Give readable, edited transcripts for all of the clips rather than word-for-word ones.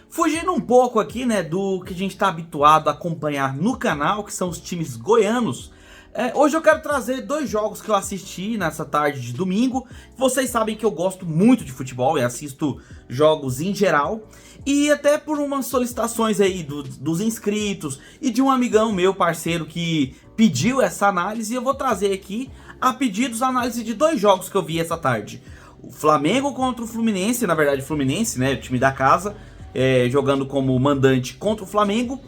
Fugindo um pouco aqui, né, do que a gente está habituado a acompanhar no canal, que são os times goianos, hoje eu quero trazer dois jogos que eu assisti nessa tarde de domingo. Vocês sabem que eu gosto muito de futebol e assisto jogos em geral. E até por umas solicitações aí dos inscritos e de um amigão meu, parceiro, que pediu essa análise, eu vou trazer aqui a pedidos a análise de dois jogos que eu vi essa tarde. O Flamengo contra o Fluminense, na verdade o Fluminense, né, o time da casa, jogando como mandante contra o Flamengo.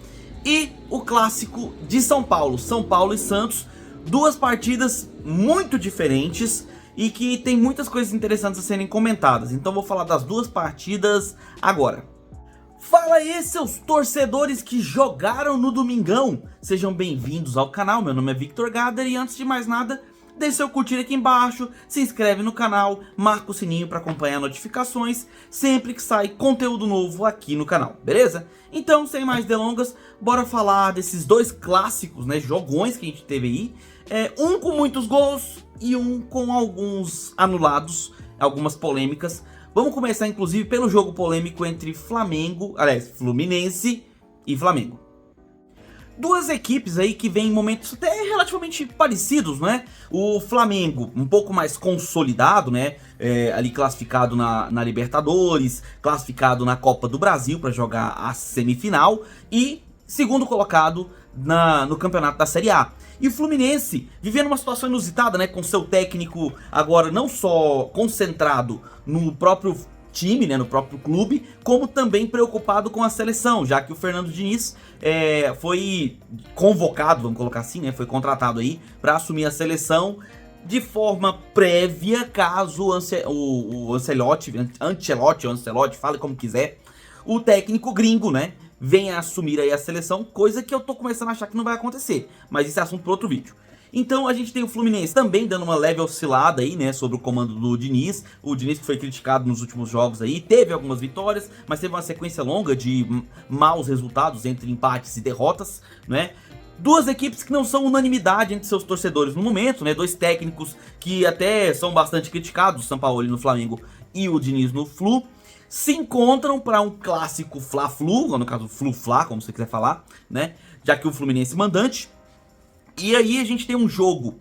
E o clássico de São Paulo e Santos. Duas partidas muito diferentes e que tem muitas coisas interessantes a serem comentadas. Então vou falar das duas partidas agora. Fala aí, seus torcedores que jogaram no domingão. Sejam bem-vindos ao canal, meu nome é Victor Gader e antes de mais nada, deixe seu curtir aqui embaixo, se inscreve no canal, marca o sininho para acompanhar notificações sempre que sai conteúdo novo aqui no canal, beleza? Então, sem mais delongas, bora falar desses dois clássicos, né, jogões que a gente teve aí. Um com muitos gols e um com alguns anulados, algumas polêmicas. Vamos começar inclusive pelo jogo polêmico entre Fluminense e Flamengo. Duas equipes aí que vêm em momentos até relativamente parecidos, né? O Flamengo um pouco mais consolidado, né? Ali classificado na Libertadores, classificado na Copa do Brasil para jogar a semifinal e segundo colocado no campeonato da Série A. E o Fluminense vivendo uma situação inusitada, né? Com seu técnico agora não só concentrado no próprio time, né, no próprio clube, como também preocupado com a seleção, já que o Fernando Diniz foi convocado, vamos colocar assim, né, foi contratado aí para assumir a seleção de forma prévia, caso o Ancelotti, fale como quiser, o técnico gringo, né, venha assumir aí a seleção, coisa que eu tô começando a achar que não vai acontecer, mas isso é assunto para outro vídeo. Então a gente tem o Fluminense também dando uma leve oscilada aí, né, sobre o comando do Diniz. O Diniz que foi criticado nos últimos jogos aí, teve algumas vitórias, mas teve uma sequência longa de maus resultados entre empates e derrotas, né? Duas equipes que não são unanimidade entre seus torcedores no momento, né? Dois técnicos que até são bastante criticados, o Sampaoli no Flamengo e o Diniz no Flu, se encontram para um clássico Fla-Flu, no caso Flu-Fla, como você quiser falar, né? Já que o Fluminense mandante. E aí a gente tem um jogo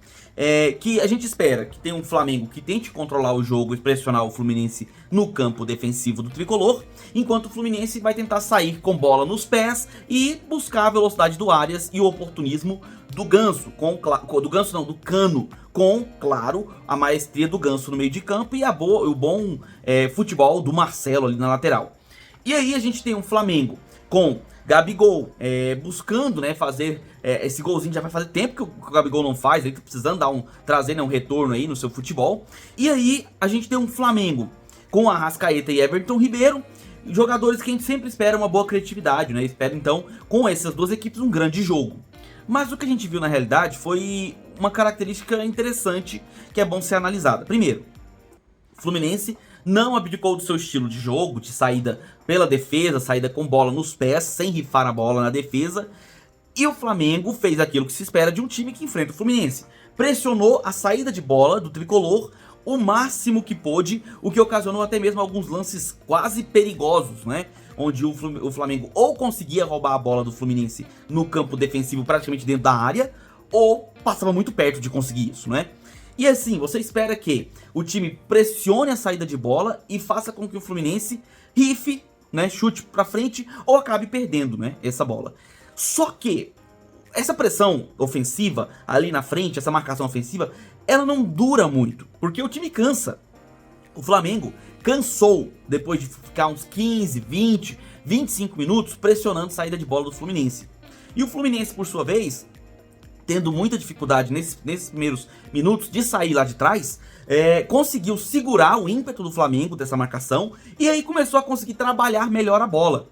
que a gente espera que tenha um Flamengo que tente controlar o jogo e pressionar o Fluminense no campo defensivo do tricolor, enquanto o Fluminense vai tentar sair com bola nos pés e buscar a velocidade do Arias e o oportunismo do Ganso, do Cano, com, claro, a maestria do Ganso no meio de campo e o bom futebol do Marcelo ali na lateral. E aí a gente tem um Flamengo com Gabigol buscando, né, fazer esse golzinho. Já vai fazer tempo que o Gabigol não faz, ele tá precisando trazer, né, um retorno aí no seu futebol. E aí a gente tem um Flamengo com Arrascaeta e Everton Ribeiro, jogadores que a gente sempre espera uma boa criatividade, né? Espera então com essas duas equipes um grande jogo. Mas o que a gente viu na realidade foi uma característica interessante que é bom ser analisada. Primeiro, o Fluminense não abdicou do seu estilo de jogo, de saída pela defesa, saída com bola nos pés, sem rifar a bola na defesa. E o Flamengo fez aquilo que se espera de um time que enfrenta o Fluminense. Pressionou a saída de bola do tricolor o máximo que pôde, o que ocasionou até mesmo alguns lances quase perigosos, né? Onde o Flamengo ou conseguia roubar a bola do Fluminense no campo defensivo praticamente dentro da área, ou passava muito perto de conseguir isso, né? E assim, você espera que o time pressione a saída de bola e faça com que o Fluminense rife, né, chute pra frente ou acabe perdendo, né, essa bola. Só que essa pressão ofensiva ali na frente, essa marcação ofensiva, ela não dura muito, porque o time cansa. O Flamengo cansou depois de ficar uns 15, 20, 25 minutos pressionando a saída de bola do Fluminense. E o Fluminense, por sua vez, tendo muita dificuldade nesses primeiros minutos de sair lá de trás, conseguiu segurar o ímpeto do Flamengo dessa marcação e aí começou a conseguir trabalhar melhor a bola.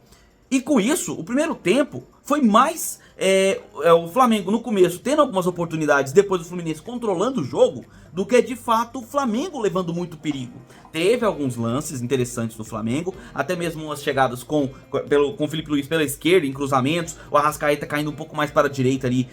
E com isso, o primeiro tempo foi mais o Flamengo no começo tendo algumas oportunidades, depois o Fluminense controlando o jogo, do que de fato o Flamengo levando muito perigo. Teve alguns lances interessantes do Flamengo, até mesmo umas chegadas com o Felipe Luiz pela esquerda, em cruzamentos, o Arrascaeta caindo um pouco mais para a direita ali,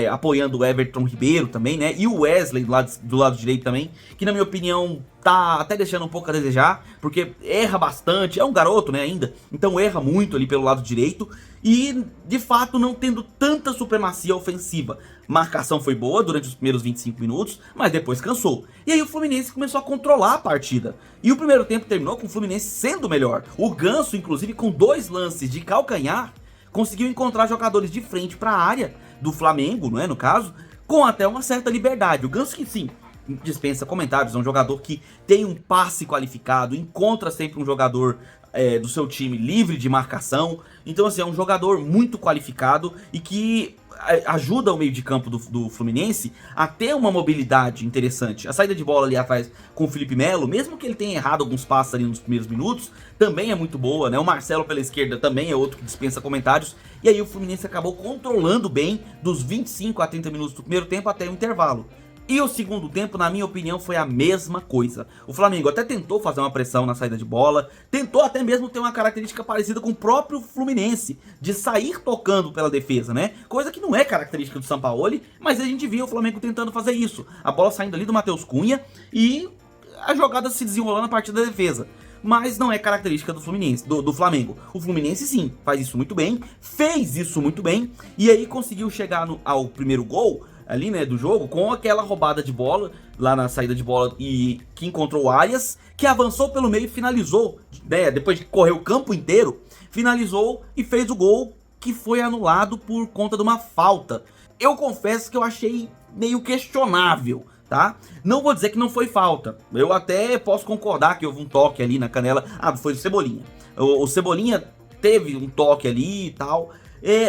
apoiando o Everton Ribeiro também, né? E o Wesley do lado direito também, que na minha opinião tá até deixando um pouco a desejar, porque erra bastante, é um garoto, né, ainda, então erra muito ali pelo lado direito, e de fato não tendo tanta supremacia ofensiva. Marcação foi boa durante os primeiros 25 minutos, mas depois cansou. E aí o Fluminense começou a controlar a partida. E o primeiro tempo terminou com o Fluminense sendo melhor. O Ganso, inclusive, com 2 lances de calcanhar, conseguiu encontrar jogadores de frente para a área do Flamengo, não é, no caso, com até uma certa liberdade. O Ganso que sim, dispensa comentários, é um jogador que tem um passe qualificado, encontra sempre um jogador do seu time livre de marcação. Então assim, é um jogador muito qualificado e que ajuda o meio de campo do Fluminense a ter uma mobilidade interessante. A saída de bola ali atrás com o Felipe Melo, mesmo que ele tenha errado alguns passos ali nos primeiros minutos, também é muito boa, né? O Marcelo pela esquerda também é outro que dispensa comentários. E aí o Fluminense acabou controlando bem dos 25 a 30 minutos do primeiro tempo até o intervalo. E o segundo tempo, na minha opinião, foi a mesma coisa. O Flamengo até tentou fazer uma pressão na saída de bola, tentou até mesmo ter uma característica parecida com o próprio Fluminense, de sair tocando pela defesa, né? Coisa que não é característica do Sampaoli, mas a gente via o Flamengo tentando fazer isso. A bola saindo ali do Matheus Cunha e a jogada se desenrolando a partir da defesa. Mas não é característica do Fluminense, do Flamengo. O Fluminense sim, faz isso muito bem, fez isso muito bem, e aí conseguiu chegar ao primeiro gol ali, né, do jogo, com aquela roubada de bola, lá na saída de bola, e que encontrou o Arias, que avançou pelo meio e finalizou, né, depois de correr o campo inteiro, finalizou e fez o gol, que foi anulado por conta de uma falta. Eu confesso que eu achei meio questionável, tá? Não vou dizer que não foi falta, eu até posso concordar que houve um toque ali na canela, foi do Cebolinha. O Cebolinha teve um toque ali e tal,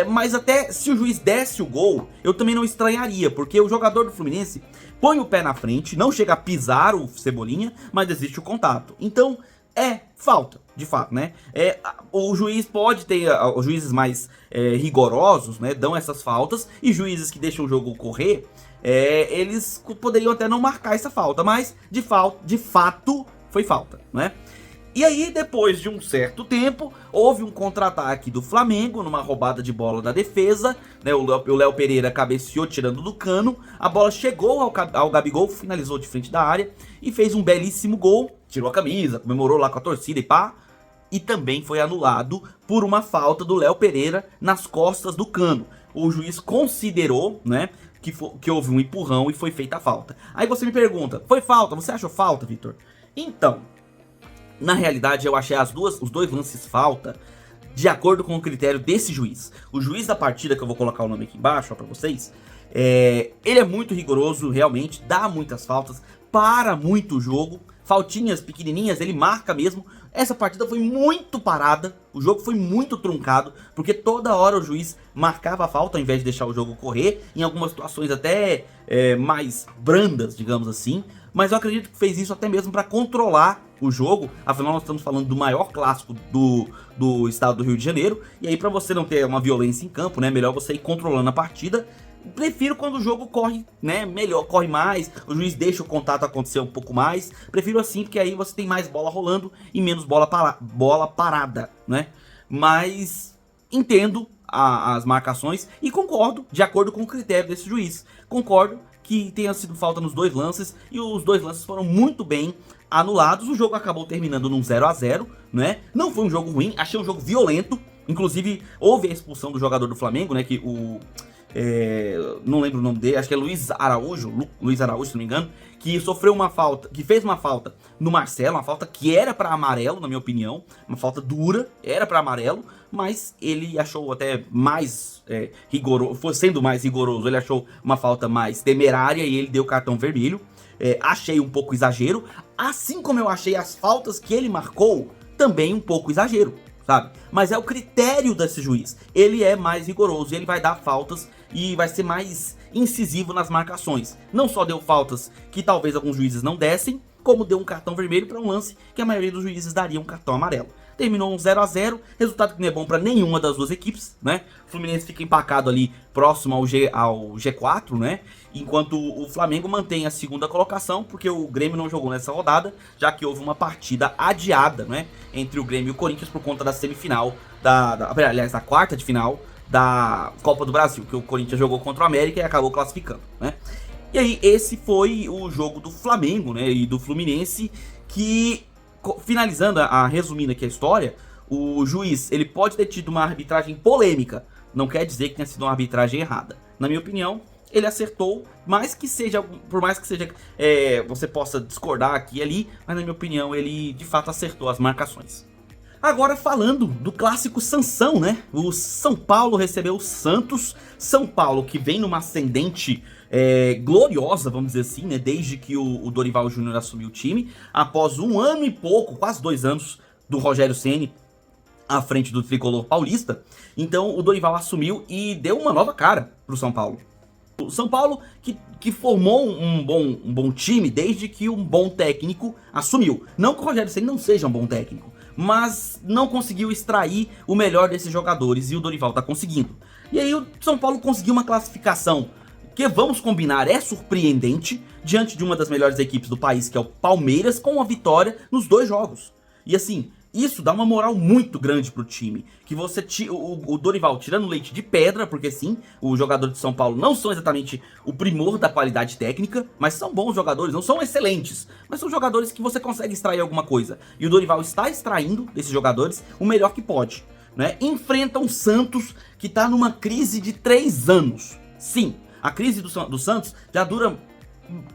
mas até se o juiz desse o gol, eu também não estranharia, porque o jogador do Fluminense põe o pé na frente, não chega a pisar o Cebolinha, mas existe o contato. Então, falta, de fato, né? O juiz pode ter, os juízes mais rigorosos, né, dão essas faltas, e juízes que deixam o jogo correr, eles poderiam até não marcar essa falta, mas de fato foi falta, né? E aí, depois de um certo tempo, houve um contra-ataque do Flamengo, numa roubada de bola da defesa, né? O Léo Pereira cabeceou tirando do cano, a bola chegou ao Gabigol, finalizou de frente da área e fez um belíssimo gol, tirou a camisa, comemorou lá com a torcida e pá, e também foi anulado por uma falta do Léo Pereira nas costas do cano. O juiz considerou, né, que houve um empurrão e foi feita a falta. Aí você me pergunta, foi falta? Você achou falta, Vitor? Então, na realidade, eu achei os dois lances falta de acordo com o critério desse juiz. O juiz da partida, que eu vou colocar o nome aqui embaixo, ó, pra vocês, ele é muito rigoroso, realmente, dá muitas faltas, para muito o jogo, faltinhas pequenininhas, ele marca mesmo. Essa partida foi muito parada, o jogo foi muito truncado, porque toda hora o juiz marcava a falta ao invés de deixar o jogo correr, em algumas situações até mais brandas, digamos assim. Mas eu acredito que fez isso até mesmo para controlar o jogo, afinal nós estamos falando do maior clássico do estado do Rio de Janeiro, e aí para você não ter uma violência em campo, né, melhor você ir controlando a partida. Prefiro quando o jogo corre, né, melhor, corre mais, o juiz deixa o contato acontecer um pouco mais, prefiro assim, porque aí você tem mais bola rolando e menos bola parada, né, mas entendo as marcações e concordo, de acordo com o critério desse juiz, concordo que tenha sido falta nos dois lances, e os dois lances foram muito bem anulados. O jogo acabou terminando num 0-0, né? Não foi um jogo ruim, achei um jogo violento. Inclusive, houve a expulsão do jogador do Flamengo, né? Que não lembro o nome dele, acho que é Luiz Araújo, se não me engano, que sofreu uma falta, que fez uma falta no Marcelo, uma falta que era pra amarelo, na minha opinião, uma falta dura, era pra amarelo, mas ele achou até mais rigoroso, sendo mais rigoroso, ele achou uma falta mais temerária e ele deu cartão vermelho. Achei um pouco exagero, assim como eu achei as faltas que ele marcou também um pouco exagero, sabe? Mas é o critério desse juiz, ele é mais rigoroso, ele vai dar faltas e vai ser mais incisivo nas marcações. Não só deu faltas que talvez alguns juízes não dessem, como deu um cartão vermelho para um lance que a maioria dos juízes daria um cartão amarelo. terminou um 0 a 0, resultado que não é bom para nenhuma das duas equipes, né? O Fluminense fica empacado ali próximo ao G4, né? Enquanto o Flamengo mantém a segunda colocação, porque o Grêmio não jogou nessa rodada, já que houve uma partida adiada, né? Entre o Grêmio e o Corinthians por conta da semifinal, aliás, da quarta de final da Copa do Brasil, que o Corinthians jogou contra o América e acabou classificando, né? E aí, esse foi o jogo do Flamengo, né, e do Fluminense, que, finalizando, resumindo aqui a história, o juiz, ele pode ter tido uma arbitragem polêmica, não quer dizer que tenha sido uma arbitragem errada. Na minha opinião, ele acertou, por mais que seja, você possa discordar aqui e ali, mas na minha opinião, ele de fato acertou as marcações. Agora falando do clássico Sansão, né? O São Paulo recebeu o Santos. São Paulo que vem numa ascendente gloriosa, vamos dizer assim, né? Desde que o Dorival Júnior assumiu o time. Após 1 ano e pouco, quase 2 anos, do Rogério Ceni à frente do tricolor paulista. Então o Dorival assumiu e deu uma nova cara pro São Paulo. O São Paulo que formou um bom time desde que um bom técnico assumiu. Não que o Rogério Ceni não seja um bom técnico, mas não conseguiu extrair o melhor desses jogadores e o Dorival tá conseguindo. E aí o São Paulo conseguiu uma classificação que, vamos combinar, é surpreendente diante de uma das melhores equipes do país, que é o Palmeiras, com uma vitória nos 2 jogos. E assim, isso dá uma moral muito grande pro time, que o Dorival tirando leite de pedra, porque sim, os jogadores de São Paulo não são exatamente o primor da qualidade técnica, mas são bons jogadores, não são excelentes, mas são jogadores que você consegue extrair alguma coisa. E o Dorival está extraindo desses jogadores o melhor que pode, né? Enfrenta um Santos que tá numa crise de 3 anos. Sim, a crise do Santos já dura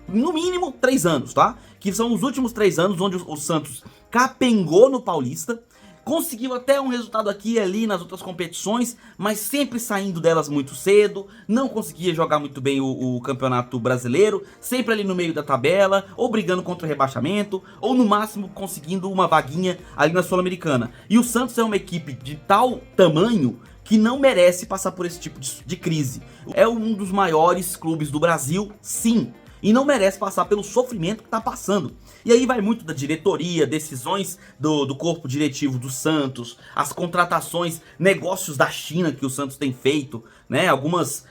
no mínimo 3 anos, tá? Que são os últimos 3 anos onde o Santos capengou no Paulista, conseguiu até um resultado aqui e ali nas outras competições, mas sempre saindo delas muito cedo, não conseguia jogar muito bem o Campeonato Brasileiro, sempre ali no meio da tabela, ou brigando contra o rebaixamento, ou no máximo conseguindo uma vaguinha ali na Sul-Americana. E o Santos é uma equipe de tal tamanho que não merece passar por esse tipo de crise. É um dos maiores clubes do Brasil, sim, e não merece passar pelo sofrimento que tá passando. E aí vai muito da diretoria, decisões do corpo diretivo do Santos, as contratações, negócios da China que o Santos tem feito, né? Algumas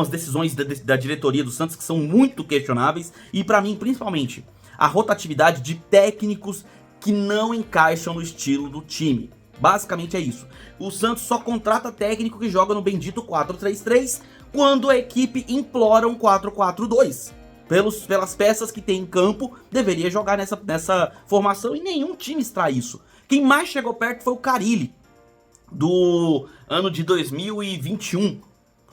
decisões da diretoria do Santos que são muito questionáveis. E pra mim, principalmente, a rotatividade de técnicos que não encaixam no estilo do time. Basicamente é isso. O Santos só contrata técnico que joga no bendito 4-3-3 quando a equipe implora um 4-4-2. Pelas peças que tem em campo, deveria jogar nessa formação e nenhum time extrai isso. Quem mais chegou perto foi o Carille, do ano de 2021.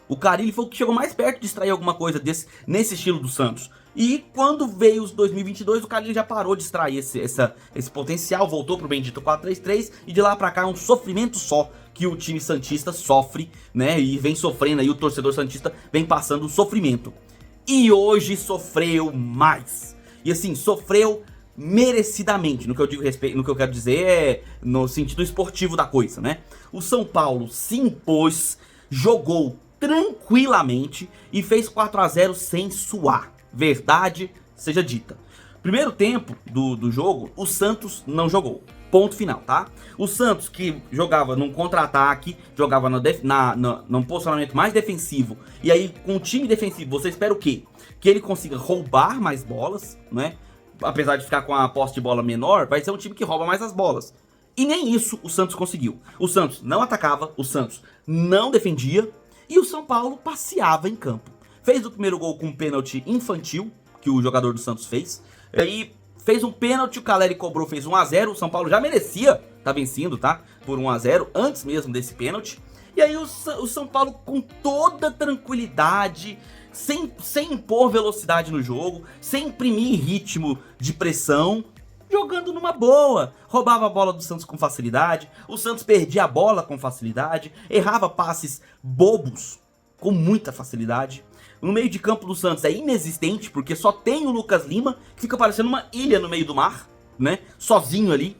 O Carille foi o que chegou mais perto de extrair alguma coisa nesse estilo do Santos. E quando veio os 2022, o Carille já parou de extrair esse potencial, voltou pro bendito 4-3-3 e de lá pra cá é um sofrimento só que o time santista sofre, né? E vem sofrendo aí, o torcedor santista vem passando o sofrimento. E hoje sofreu mais. E assim, sofreu merecidamente. No que eu digo respeito, no que eu quero dizer é no sentido esportivo da coisa, né? O São Paulo se impôs, jogou tranquilamente e fez 4-0 sem suar. Verdade seja dita. Primeiro tempo do jogo, o Santos não jogou. Ponto final, tá? O Santos, que jogava num contra-ataque, jogava num posicionamento mais defensivo, e aí com o time defensivo, você espera o quê? Que ele consiga roubar mais bolas, né? Apesar de ficar com a posse de bola menor, vai ser um time que rouba mais as bolas. E nem isso o Santos conseguiu. O Santos não atacava, o Santos não defendia, e o São Paulo passeava em campo. Fez o primeiro gol com um pênalti infantil, que o jogador do Santos fez, e aí fez um pênalti, o Caleri cobrou, fez 1-0, o São Paulo já merecia tá vencendo, tá? Por 1-0, antes mesmo desse pênalti. E aí o São Paulo com toda tranquilidade, sem impor velocidade no jogo, sem imprimir ritmo de pressão, jogando numa boa. Roubava a bola do Santos com facilidade, o Santos perdia a bola com facilidade, errava passes bobos com muita facilidade. No meio de campo do Santos é inexistente, porque só tem o Lucas Lima, que fica parecendo uma ilha no meio do mar, né? Sozinho ali,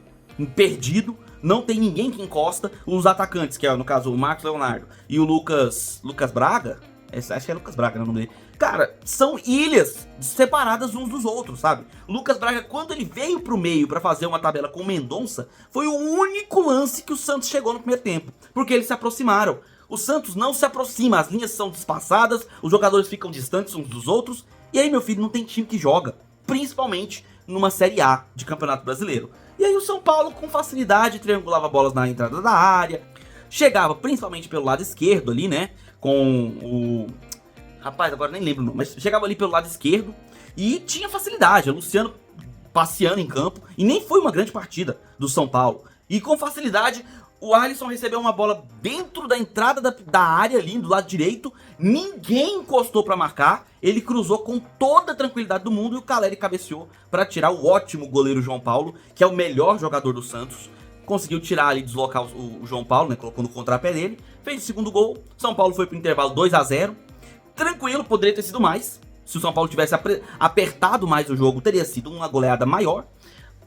perdido. Não tem ninguém que encosta. Os atacantes, que é no caso o Marcos Leonardo e o Lucas Braga, Acho que é Lucas Braga, né, o nome dele. Cara, são ilhas separadas uns dos outros, sabe? O Lucas Braga, quando ele veio pro meio pra fazer uma tabela com o Mendonça, foi o único lance que o Santos chegou no primeiro tempo. Porque eles se aproximaram. O Santos não se aproxima, as linhas são despaçadas, os jogadores ficam distantes uns dos outros. E aí, meu filho, não tem time que joga. Principalmente numa Série A de Campeonato Brasileiro. E aí o São Paulo, com facilidade, triangulava bolas na entrada da área. Chegava principalmente pelo lado esquerdo ali, né? Com o... Rapaz, agora nem lembro o nome, mas chegava ali pelo lado esquerdo e tinha facilidade. O Luciano passeando em campo. E nem foi uma grande partida do São Paulo. E com facilidade, o Alisson recebeu uma bola dentro da entrada da área ali, do lado direito. Ninguém encostou pra marcar. Ele cruzou com toda a tranquilidade do mundo e o Caleri cabeceou para tirar o ótimo goleiro João Paulo, que é o melhor jogador do Santos. Conseguiu tirar ali, deslocar o João Paulo, né? Colocou no contrapé dele. Fez o segundo gol. São Paulo foi pro intervalo 2-0. Tranquilo, poderia ter sido mais. Se o São Paulo tivesse apertado mais o jogo, teria sido uma goleada maior.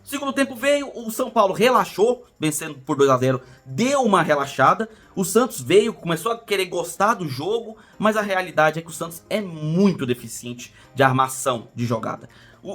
Segundo tempo veio, o São Paulo relaxou, vencendo por 2-0, deu uma relaxada. O Santos veio, começou a querer gostar do jogo, mas a realidade é que o Santos é muito deficiente de armação de jogada.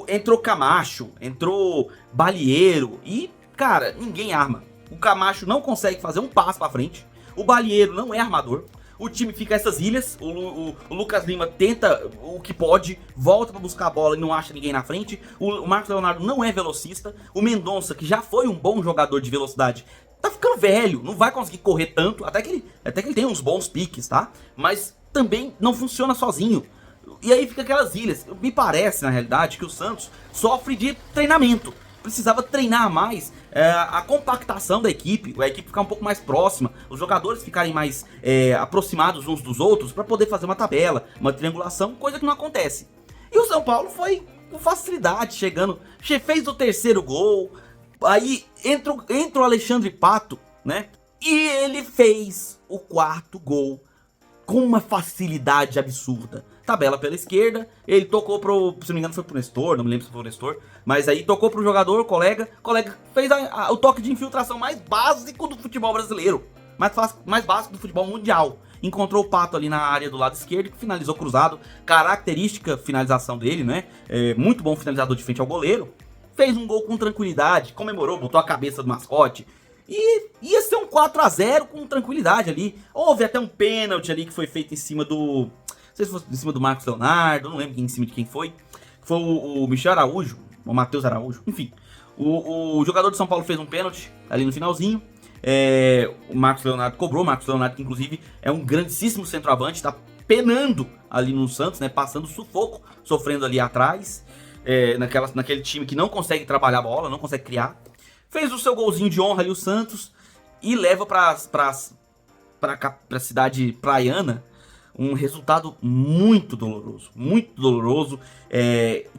Entrou Camacho, entrou Balieiro e, cara, ninguém arma. O Camacho não consegue fazer um passo pra frente, o Balieiro não é armador. O time fica essas ilhas, o Lucas Lima tenta o que pode, volta pra buscar a bola e não acha ninguém na frente. O Marcos Leonardo não é velocista. O Mendonça, que já foi um bom jogador de velocidade, tá ficando velho, não vai conseguir correr tanto. Até que ele tem uns bons piques, tá? Mas também não funciona sozinho. E aí fica aquelas ilhas. Me parece, na realidade, que o Santos sofre de treinamento. Precisava treinar mais a compactação da equipe, a equipe ficar um pouco mais próxima, os jogadores ficarem mais aproximados uns dos outros para poder fazer uma tabela, uma triangulação, coisa que não acontece. E o São Paulo foi com facilidade chegando, fez o terceiro gol, aí entra o Alexandre Pato, né? E ele fez o quarto gol com uma facilidade absurda. Tabela pela esquerda, ele tocou se não me engano foi pro Nestor, não me lembro se foi o Nestor, mas aí tocou pro jogador, o colega fez o toque de infiltração mais básico do futebol brasileiro, mais básico do futebol mundial. Encontrou o Pato ali na área do lado esquerdo, finalizou cruzado, característica finalização dele, né? Muito bom finalizador de frente ao goleiro. Fez um gol com tranquilidade, comemorou, botou a cabeça do mascote. E ia ser um 4-0 com tranquilidade ali. Houve até um pênalti ali que foi feito em cima do... Não sei se fosse em cima do Marcos Leonardo, não lembro em cima de quem foi. Foi o Michel Araújo, o Matheus Araújo, enfim. O jogador de São Paulo fez um pênalti ali no finalzinho. O Marcos Leonardo cobrou, o Marcos Leonardo que inclusive é um grandíssimo centroavante, tá penando ali no Santos, né, passando sufoco, sofrendo ali atrás, naquele time que não consegue trabalhar a bola, não consegue criar. Fez o seu golzinho de honra ali o Santos e leva pra cidade praiana um resultado muito doloroso,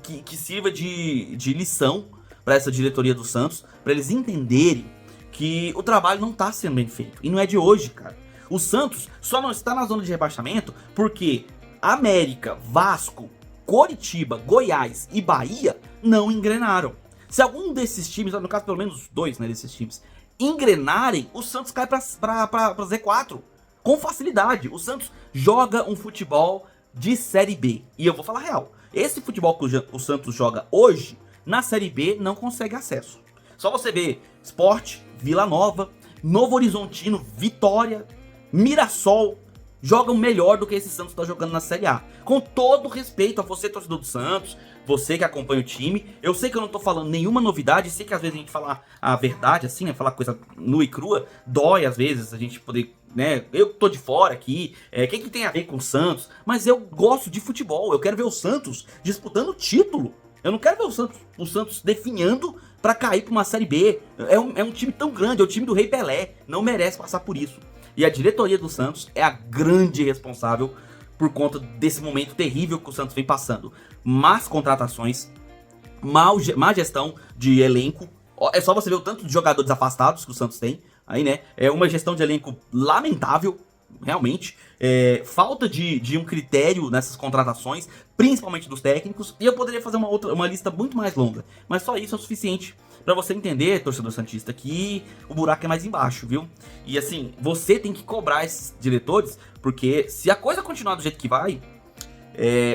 que sirva de lição para essa diretoria do Santos, para eles entenderem que o trabalho não tá sendo bem feito. E não é de hoje, cara. O Santos só não está na zona de rebaixamento porque América, Vasco, Coritiba, Goiás e Bahia não engrenaram. Se algum desses times, no caso pelo menos dois, né, desses times, engrenarem, o Santos cai pra Z4 com facilidade. O Santos joga um futebol de Série B. E eu vou falar real, esse futebol que o Santos joga hoje, na Série B, não consegue acesso. Só você ver Sport, Vila Nova, Novo Horizontino, Vitória, Mirassol, jogam melhor do que esse Santos está jogando na Série A. Com todo respeito a você, torcedor do Santos, você que acompanha o time, eu sei que eu não tô falando nenhuma novidade, sei que às vezes a gente falar a verdade, assim, né, falar coisa nua e crua, dói às vezes a gente poder, né, eu tô de fora aqui, que tem a ver com o Santos, mas eu gosto de futebol, eu quero ver o Santos disputando o título, eu não quero ver o Santos definhando pra cair pra uma Série B, é um time tão grande, é o time do Rei Pelé, não merece passar por isso. E a diretoria do Santos é a grande responsável por conta desse momento terrível que o Santos vem passando. Más contratações, má gestão de elenco. É só você ver o tanto de jogadores afastados que o Santos tem. Aí, né? É uma gestão de elenco lamentável. realmente. Falta de um critério nessas contratações, principalmente dos técnicos. E eu poderia fazer uma lista muito mais longa. Mas só isso é o suficiente pra você entender, torcedor santista, que o buraco é mais embaixo, viu? E assim, você tem que cobrar esses diretores, porque se a coisa continuar do jeito que vai,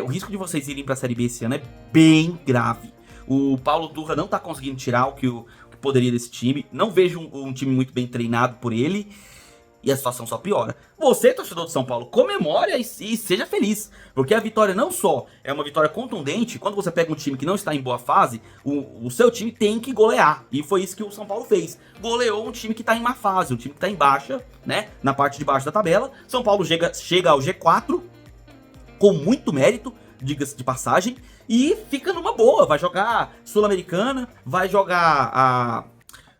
o risco de vocês irem pra Série B esse ano é bem grave. O Paulo Turra não tá conseguindo tirar o que poderia desse time. Não vejo um time muito bem treinado por ele. E a situação só piora. Você, torcedor de São Paulo, comemore e seja feliz. Porque a vitória não só é uma vitória contundente. Quando você pega um time que não está em boa fase, o seu time tem que golear. E foi isso que o São Paulo fez. Goleou um time que está em má fase, um time que está em baixa, né? Na parte de baixo da tabela. São Paulo chega ao G4 com muito mérito, diga-se de passagem. E fica numa boa. Vai jogar Sul-Americana, vai jogar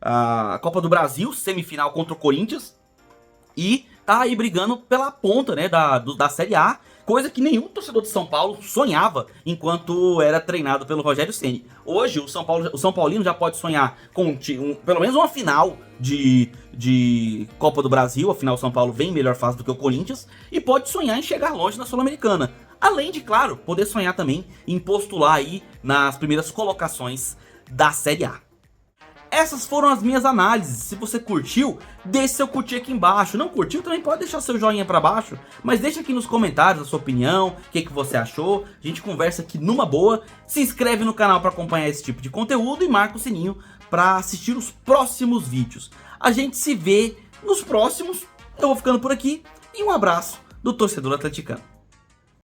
a Copa do Brasil, semifinal contra o Corinthians. E tá aí brigando pela ponta, né, da Série A, coisa que nenhum torcedor de São Paulo sonhava enquanto era treinado pelo Rogério Ceni. Hoje o São Paulino já pode sonhar com pelo menos uma final de Copa do Brasil. Afinal, o São Paulo vem em melhor fase do que o Corinthians e pode sonhar em chegar longe na Sul-Americana. Além de, claro, poder sonhar também em postular aí nas primeiras colocações da Série A. Essas foram as minhas análises. Se você curtiu, deixe seu curtir aqui embaixo. Não curtiu, também pode deixar seu joinha pra baixo. Mas deixa aqui nos comentários a sua opinião, o que você achou. A gente conversa aqui numa boa. Se inscreve no canal para acompanhar esse tipo de conteúdo e marca o sininho para assistir os próximos vídeos. A gente se vê nos próximos. Eu vou ficando por aqui e um abraço do torcedor atleticano.